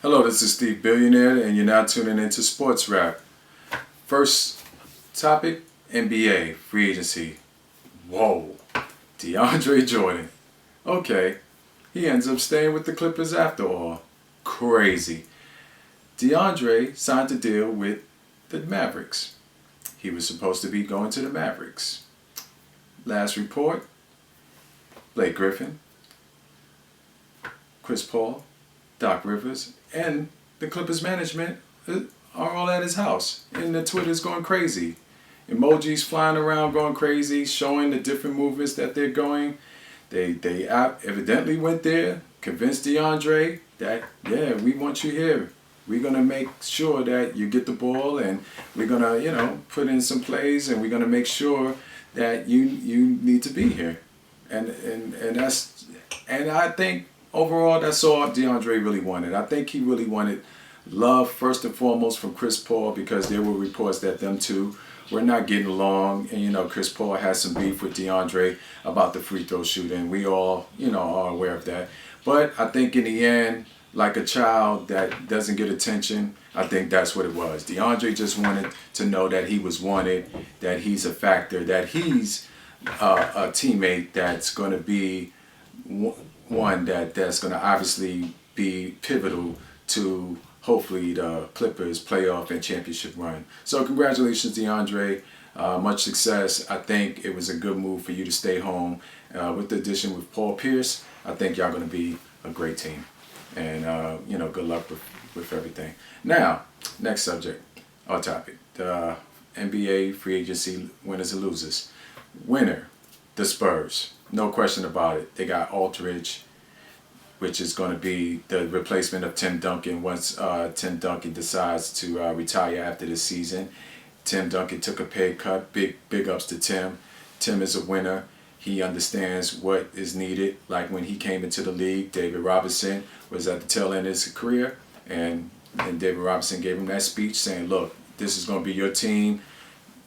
Hello, this is SteveBillionaired, and you're now tuning into Sports Rap. First topic, NBA free agency. Whoa, DeAndre Jordan. Okay, he ends up staying with the Clippers after all. Crazy. DeAndre signed a deal with the Mavericks. He was supposed to be going to the Mavericks. Last report, Blake Griffin, Chris Paul, Doc Rivers, and the Clippers management are all at his house. And the Twitter's going crazy. Emojis flying around going crazy, showing the different movements that they're going. They evidently went there, convinced DeAndre that, yeah, we want you here. We're going to make sure that you get the ball, and we're going to, put in some plays, and we're going to make sure that you need to be here. And I think overall, that's all DeAndre really wanted. I think he really wanted love first and foremost from Chris Paul, because there were reports that them two were not getting along. And, Chris Paul has some beef with DeAndre about the free throw shooting. We all, are aware of that. But I think in the end, like a child that doesn't get attention, I think that's what it was. DeAndre just wanted to know that he was wanted, that he's a factor, that he's a teammate that's going to be one that's going to obviously be pivotal to hopefully the Clippers playoff and championship run. So congratulations, DeAndre. Much success. I think it was a good move for you to stay home. With the addition with Paul Pierce, I think y'all going to be a great team. And, good luck with everything. Now, next subject or topic. The NBA free agency winners and losers. Winner, the Spurs. No question about it. They got Aldridge, which is going to be the replacement of Tim Duncan once Tim Duncan decides to retire after this season. Tim Duncan took a pay cut. Big ups to Tim. Tim is a winner. He understands what is needed. Like when he came into the league, David Robinson was at the tail end of his career, and David Robinson gave him that speech saying, look, this is going to be your team,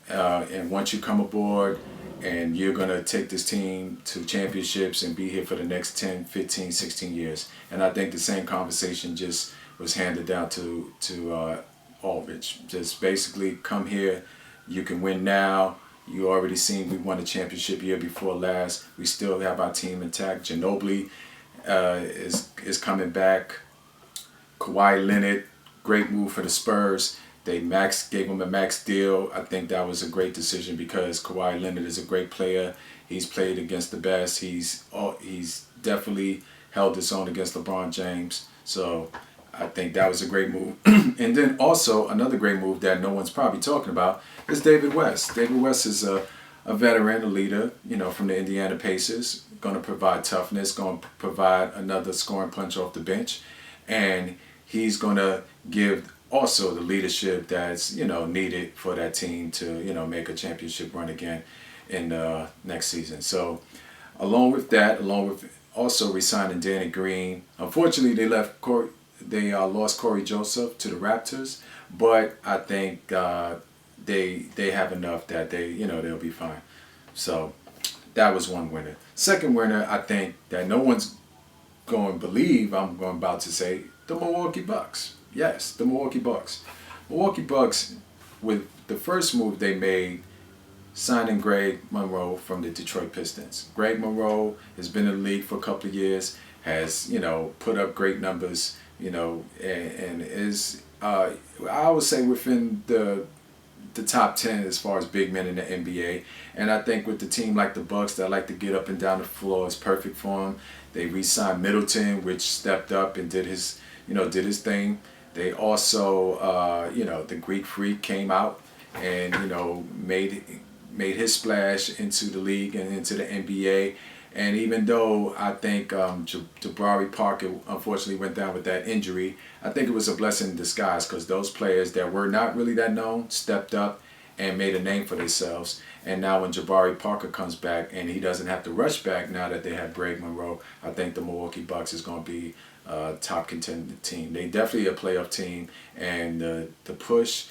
and once you come aboard, and you're going to take this team to championships and be here for the next 10, 15, 16 years. And I think the same conversation just was handed down to Aldridge. Just basically come here, you can win now. You already seen we won the championship year before last. We still have our team intact. Ginobili is coming back. Kawhi Leonard, great move for the Spurs. They gave him a max deal. I think that was a great decision because Kawhi Leonard is a great player. He's played against the best. He's definitely held his own against LeBron James. So I think that was a great move. And then also another great move that no one's probably talking about is David West. David West is a veteran, a leader, from the Indiana Pacers. Going to provide toughness, going to provide another scoring punch off the bench. And he's going to give also the leadership that's needed for that team to make a championship run again in next season. So along with also resigning Danny Green. Unfortunately, they lost Corey Joseph to the Raptors, but I think they have enough that they'll be fine. So that was one winner. Second winner, I think that no one's going to believe I'm about to say, the Milwaukee Bucks. Yes, the Milwaukee Bucks. Milwaukee Bucks, with the first move they made, signing Greg Monroe from the Detroit Pistons. Greg Monroe has been in the league for a couple of years, has, put up great numbers, and is, I would say, within the top 10 as far as big men in the NBA. And I think with the team like the Bucks that like to get up and down the floor, is perfect for him. They re-signed Middleton, which stepped up and did his thing. They also, the Greek Freak came out and, made his splash into the league and into the NBA. And even though I think Jabari Parker unfortunately went down with that injury, I think it was a blessing in disguise because those players that were not really that known stepped up and made a name for themselves. And now when Jabari Parker comes back and he doesn't have to rush back now that they have Greg Monroe, I think the Milwaukee Bucks is going to be a top contender team. They definitely a playoff team, and the push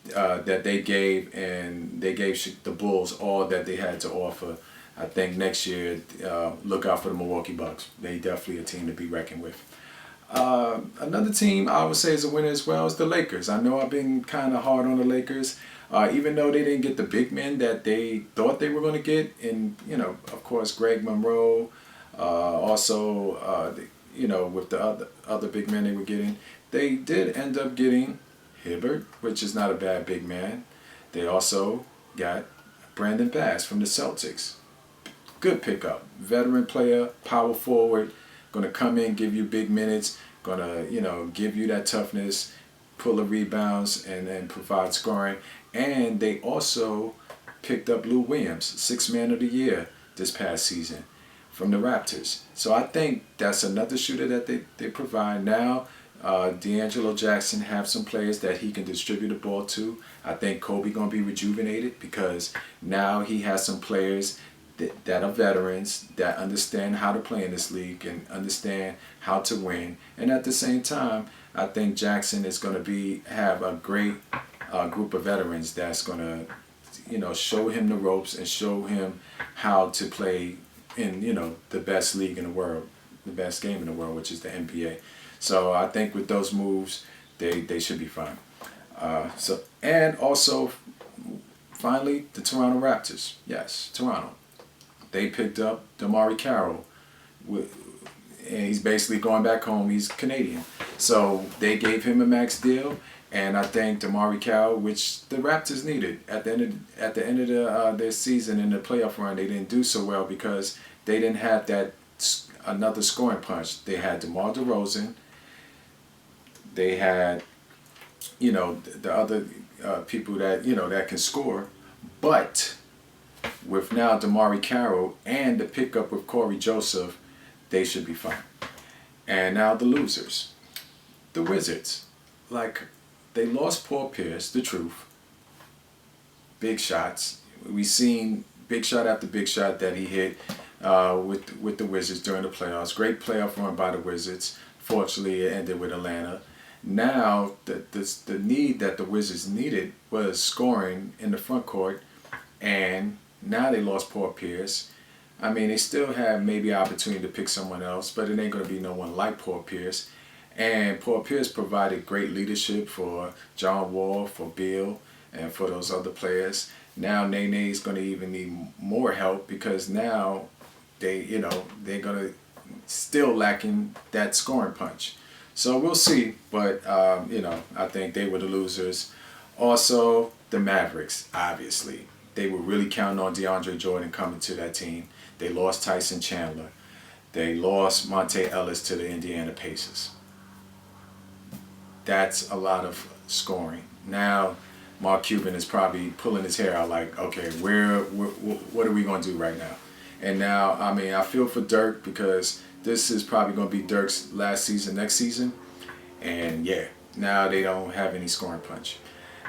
that they gave, and they gave the Bulls all that they had to offer. I think next year, look out for the Milwaukee Bucks. They definitely a team to be reckoned with. Another team I would say is a winner as well is the Lakers. I know I've been kind of hard on the Lakers, even though they didn't get the big men that they thought they were going to get. And, of course, Greg Monroe, also, with the other big men they were getting. They did end up getting Hibbert, which is not a bad big man. They also got Brandon Bass from the Celtics. Good pickup. Veteran player, power forward, going to come in, give you big minutes, going to, give you that toughness, pull the rebounds, and provide scoring. And they also picked up Lou Williams, Sixth Man of the Year this past season from the Raptors. So I think that's another shooter that they provide. Now, D'Angelo Jackson have some players that he can distribute the ball to. I think Kobe going to be rejuvenated because now he has some players that are veterans that understand how to play in this league and understand how to win. And at the same time, I think Jackson is going to have a great group of veterans that's going to, show him the ropes and show him how to play in, the best league in the world, the best game in the world, which is the NBA. So I think with those moves, they should be fine. And also, finally, the Toronto Raptors. Yes, Toronto. They picked up DeMarre Carroll, and he's basically going back home. He's Canadian. So they gave him a max deal, and I think DeMarre Carroll, which the Raptors needed at the end of their season in the playoff run, they didn't do so well because they didn't have that another scoring punch. They had DeMar DeRozan. They had, the other people that that can score, but with now DeMarre Carroll and the pickup with Corey Joseph, they should be fine. And now the losers, the Wizards, they lost Paul Pierce, the truth. Big shots. We seen big shot after big shot that he hit with the Wizards during the playoffs. Great playoff run by the Wizards. Fortunately, it ended with Atlanta. Now, the need that the Wizards needed was scoring in the front court, and now they lost Paul Pierce. I mean, they still have maybe an opportunity to pick someone else, but it ain't going to be no one like Paul Pierce. And Paul Pierce provided great leadership for John Wall, for Bill, and for those other players. Now Nene is going to even need more help because now they're going to still lacking that scoring punch. So we'll see, but I think they were the losers. Also, the Mavericks, obviously. They were really counting on DeAndre Jordan coming to that team. They lost Tyson Chandler. They lost Monte Ellis to the Indiana Pacers. That's a lot of scoring. Now, Mark Cuban is probably pulling his hair out like, okay, what are we going to do right now? And now, I feel for Dirk because this is probably going to be Dirk's last season next season. And yeah, now they don't have any scoring punch.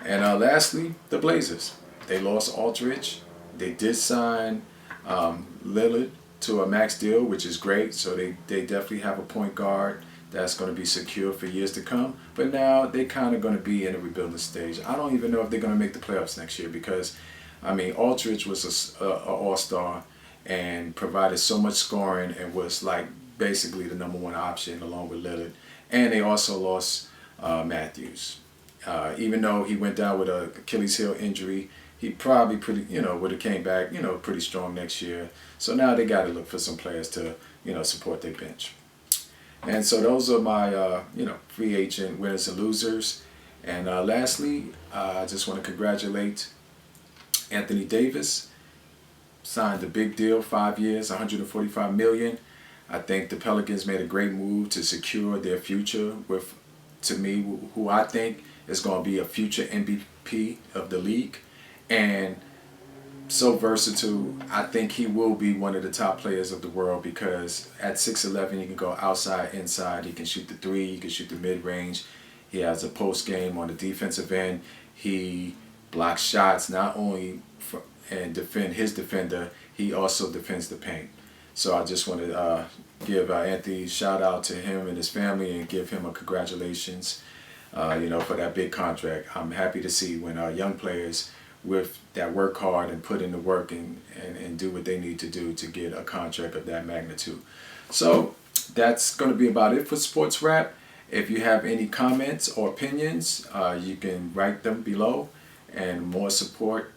And lastly, the Blazers. They lost Aldridge. They did sign Lillard to a max deal, which is great. So they definitely have a point guard that's going to be secure for years to come. But now they're kind of going to be in a rebuilding stage. I don't even know if they're going to make the playoffs next year because, Aldridge was an all-star and provided so much scoring and was basically the number one option along with Lillard. And they also lost Matthews. Even though he went down with a Achilles heel injury, he probably would have came back, pretty strong next year. So now they got to look for some players to, support their bench. And so those are my, free agent winners and losers. And lastly, I just want to congratulate Anthony Davis. Signed a big deal, 5 years, $145 million. I think the Pelicans made a great move to secure their future with, to me, who I think is going to be a future MVP of the league. And so versatile, I think he will be one of the top players of the world because at 6'11", he can go outside, inside. He can shoot the three. He can shoot the mid-range. He has a post game on the defensive end. He blocks shots not only and defend his defender, he also defends the paint. So I just want to give Anthony a shout out to him and his family and give him a congratulations, for that big contract. I'm happy to see when young players that work hard and put in the work and do what they need to do to get a contract of that magnitude. So that's going to be about it for Sports Rap. If you have any comments or opinions, you can write them below, and more support,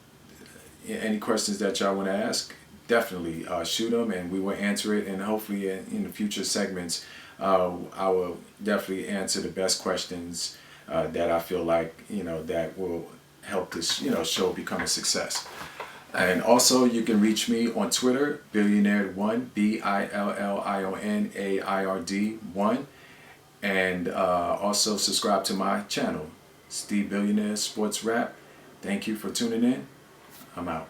any questions that y'all want to ask, definitely shoot them and we will answer it, and hopefully in the future segments I will definitely answer the best questions that I feel like, that will help this, show become a success. And also you can reach me on Twitter, Billionaird1, BILLIONAIRD1, and also subscribe to my channel, Steve Billionaire Sports Rap. Thank you for tuning in. I'm out.